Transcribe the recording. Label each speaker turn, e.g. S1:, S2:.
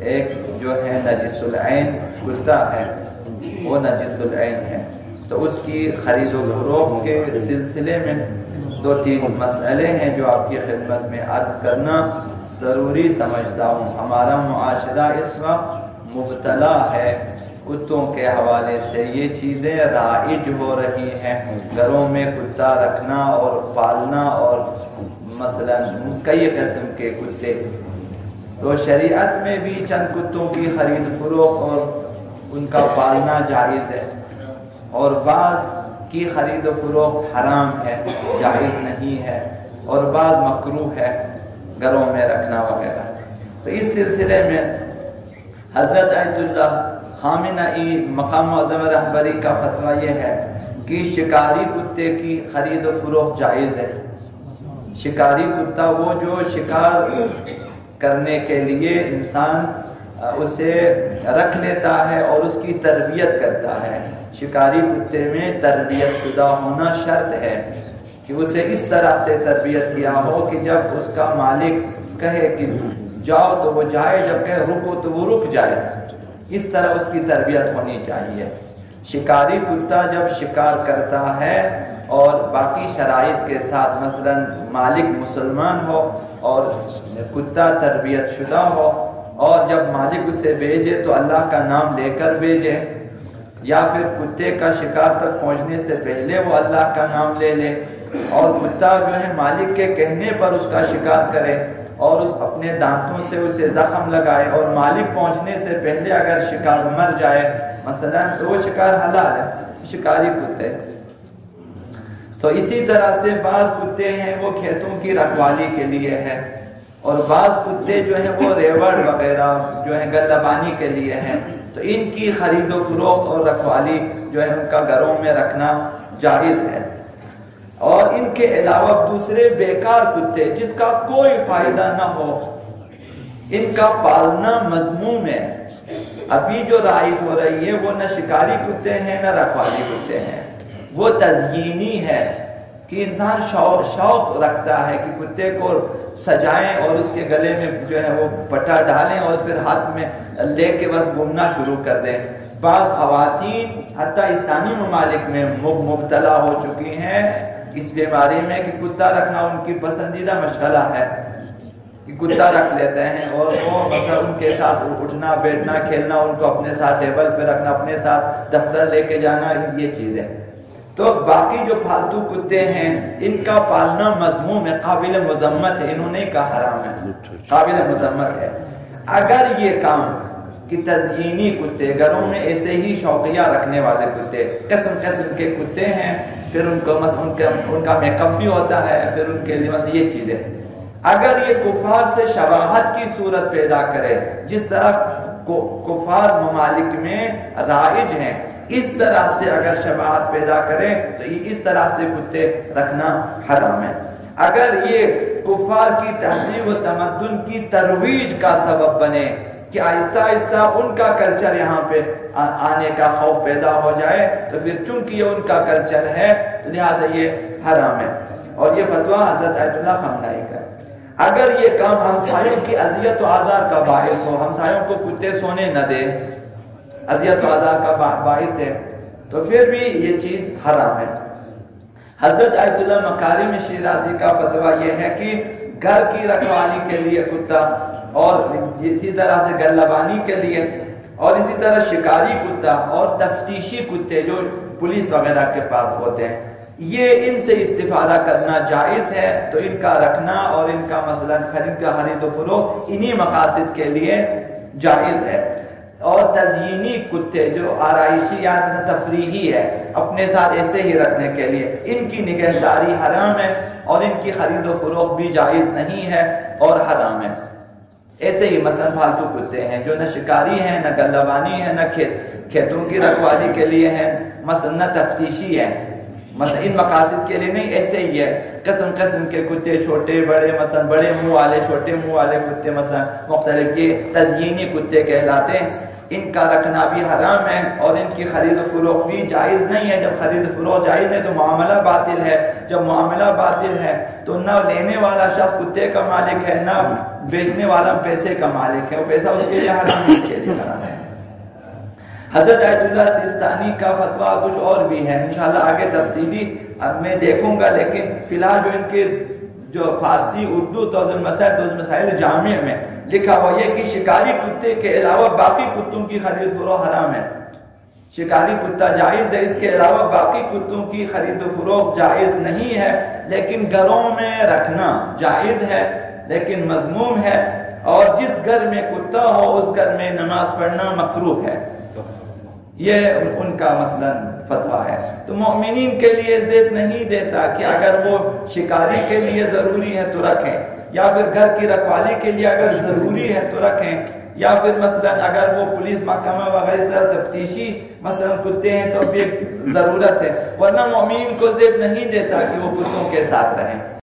S1: ایک جو ہے نجس العین کتا ہے، وہ نجس العین ہے، تو اس کی خرید و فروخت کے سلسلے میں 2-3 مسئلے ہیں جو آپ کی خدمت میں عرض کرنا ضروری سمجھتا ہوں۔ ہمارا معاشرہ اس وقت مبتلا ہے کتوں کے حوالے سے، یہ چیزیں رائج ہو رہی ہیں، گھروں میں کتا رکھنا اور پالنا، اور مثلا کئی قسم کے کتے، تو شریعت میں بھی چند کتوں کی خرید فروخت اور ان کا پالنا جائز ہے، اور بعض کی خرید و فروخت حرام ہے، جائز نہیں ہے، اور بعض مکروہ ہے گھروں میں رکھنا وغیرہ۔ تو اس سلسلے میں حضرت آیت اللہ خامنئی مقام معظم رہبری کا فتویٰ یہ ہے کہ شکاری کتے کی خرید و فروخت جائز ہے۔ شکاری کتا وہ جو شکار کرنے کے لیے انسان اسے رکھ لیتا ہے اور اس کی تربیت کرتا ہے۔ شکاری کتے میں تربیت شدہ ہونا شرط ہے کہ اسے اس طرح سے تربیت کیا ہو کہ جب اس کا مالک کہے کہ جاؤ تو وہ جائے، جب کہے رکو تو وہ رک جائے، اس طرح اس کی تربیت ہونی چاہیے۔ شکاری کتا جب شکار کرتا ہے اور باقی شرائط کے ساتھ، مثلا مالک مسلمان ہو اور کتا تربیت شدہ ہو، اور جب مالک اسے بھیجے تو اللہ کا نام لے کر بھیجے، یا پھر کتے کا شکار تک پہنچنے سے پہلے وہ اللہ کا نام لے لے، اور کتا جو ہے مالک کے کہنے پر اس کا شکار کرے اور اس اپنے دانتوں سے اسے زخم لگائے، اور مالک پہنچنے سے پہلے اگر شکار مر جائے مثلا تو وہ شکار حلال ہے، شکاری کتے۔ تو اسی طرح سے بعض کتے ہیں وہ کھیتوں کی رکھوالی کے لیے ہے، اور بعض کتے جو ہیں وہ ریوڑ وغیرہ جو ہے گلبانی کے لیے ہیں، تو ان کی خرید و فروخت اور رکھوالی جو ہے ان کا گھروں میں رکھنا جائز ہے۔ اور ان کے علاوہ دوسرے بیکار کتے جس کا کوئی فائدہ نہ ہو، ان کا پالنا مذموم ہے۔ ابھی جو رائج ہو رہی ہے وہ نہ شکاری کتے ہیں نہ رکھوالی کتے ہیں، وہ تزئینی ہے کہ انسان شوق رکھتا ہے کہ کتے کو سجائیں اور اس کے گلے میں جو ہے وہ پٹا ڈالیں اور پھر ہاتھ میں لے کے بس گھومنا شروع کر دیں۔ بعض خواتین حتیٰ اسلامی ممالک میں مبتلا ہو چکی ہیں اس بیماری میں کہ کتا رکھنا ان کی پسندیدہ مشغلہ ہے، کہ کتا رکھ لیتے ہیں اور وہ مثلا ان کے ساتھ اٹھنا بیٹھنا کھیلنا، ان کو اپنے ساتھ ٹیبل پہ رکھنا، اپنے ساتھ دفتر لے کے جانا، یہ چیزیں۔ تو باقی جو پالتو کتے ہیں ان کا پالنا مذموم ہے، قابل مذمت ہے، انہوں نے کہا حرام ہے، قابل مذمت ہے۔ اگر یہ کام کہ تزئینی کتے گھروں میں ایسے ہی شوقیہ رکھنے والے کتے، قسم قسم کے کتے ہیں، پھر ان کو ان کا میک اپ بھی ہوتا ہے، پھر ان کے لیے مثلا یہ چیزیں، اگر یہ کفار سے شباہت کی صورت پیدا کرے جس طرح کفار ممالک میں رائج ہیں، اس طرح سے اگر شباہت پیدا کرے تو اس طرح سے کتے رکھنا حرام ہے۔ اگر یہ کفار کی تہذیب و تمدن کی ترویج کا سبب بنے کہ آہستہ آہستہ ان کا کلچر یہاں پہ آنے کا خوف پیدا ہو جائے تو پھر چونکہ یہ ان کا کلچر ہے لہذا یہ حرام ہے، اور یہ فتویٰ حضرت آیت اللہ خامنئی کا ہے۔ اگر یہ کام ہمسایوں کی اذیت و آزار کا باعث ہو، ہمسایوں کو کتے سونے نہ دے، اذیت و آزار کا باعث ہے، تو پھر بھی یہ چیز حرام ہے۔ حضرت آیت اللہ مکارم شیرازی کا فتویٰ یہ ہے کہ گھر کی رکھوالی کے لیے کتا، اور اسی طرح سے گلبانی کے لیے، اور اسی طرح شکاری کتا اور تفتیشی کتے جو پولیس وغیرہ کے پاس ہوتے ہیں، یہ ان سے استفادہ کرنا جائز ہے، تو ان کا رکھنا اور ان کا مثلا خرید و فروخت انہی مقاصد کے لیے جائز ہے۔ اور تزئینی کتے جو آرائشی یا تفریحی ہے، اپنے ساتھ ایسے ہی رکھنے کے لیے، ان کی نگہداری حرام ہے اور ان کی خرید و فروخت بھی جائز نہیں ہے اور حرام ہے۔ ایسے ہی مثلا پالتو کتے ہیں جو نہ شکاری ہیں نہ گلبانی ہے نہ کھیتوں کی رکھوالی کے لیے ہیں، مثلا نہ تفتیشی ہے، مثلا ان مقاصد کے لیے نہیں، ایسے ہی ہے قسم قسم کے کتے، چھوٹے بڑے، مثلا بڑے منہ والے چھوٹے منہ والے کتے، مثلا مختلف، یہ تزئینی کتے کہلاتے ہیں۔ ان کا رکھنا بھی حرام ہے اور ان کی خرید و فروخت بھی جائز نہیں ہے۔ جب خرید و فروخت جائز ہے تو معاملہ باطل ہے، جب معاملہ باطل ہے تو نہ لینے والا شخص کتے کا مالک ہے، نہ بیچنے والا پیسے کا مالک ہے، وہ پیسہ اس کے لیے حرام ہے، اس کے لیے حرام ہے۔ حضرت آیت اللہ سیستانی کا فتویٰ کچھ اور بھی ہے، انشاءاللہ آگے تفصیلی میں دیکھوں گا، لیکن فی الحال جو ان کے جو فارسی اردو توضیح مسائل جامع میں لکھا ہوا یہ کہ شکاری کتے کے علاوہ باقی کتوں کی خرید فروخت حرام ہے۔ شکاری کتا جائز ہے، اس کے علاوہ باقی کتوں کی خرید و فروخت جائز نہیں ہے، لیکن گھروں میں رکھنا جائز ہے لیکن مذموم ہے، اور جس گھر میں کتا ہو اس گھر میں نماز پڑھنا مکروہ ہے۔ یہ ان کا مثلا فتویٰ ہے۔ تو مومنین کے لیے ضد نہیں دیتا کہ اگر وہ شکاری کے لیے ضروری ہے تو رکھیں، یا پھر گھر کی رکھوالی کے لیے اگر ضروری ہے تو رکھیں، یا پھر مثلا اگر وہ پولیس محکمہ وغیرہ تفتیشی مثلا کتے ہیں تو بھی ضرورت ہے، ورنہ مومنین کو ضد نہیں دیتا کہ وہ کتوں کے ساتھ رہیں۔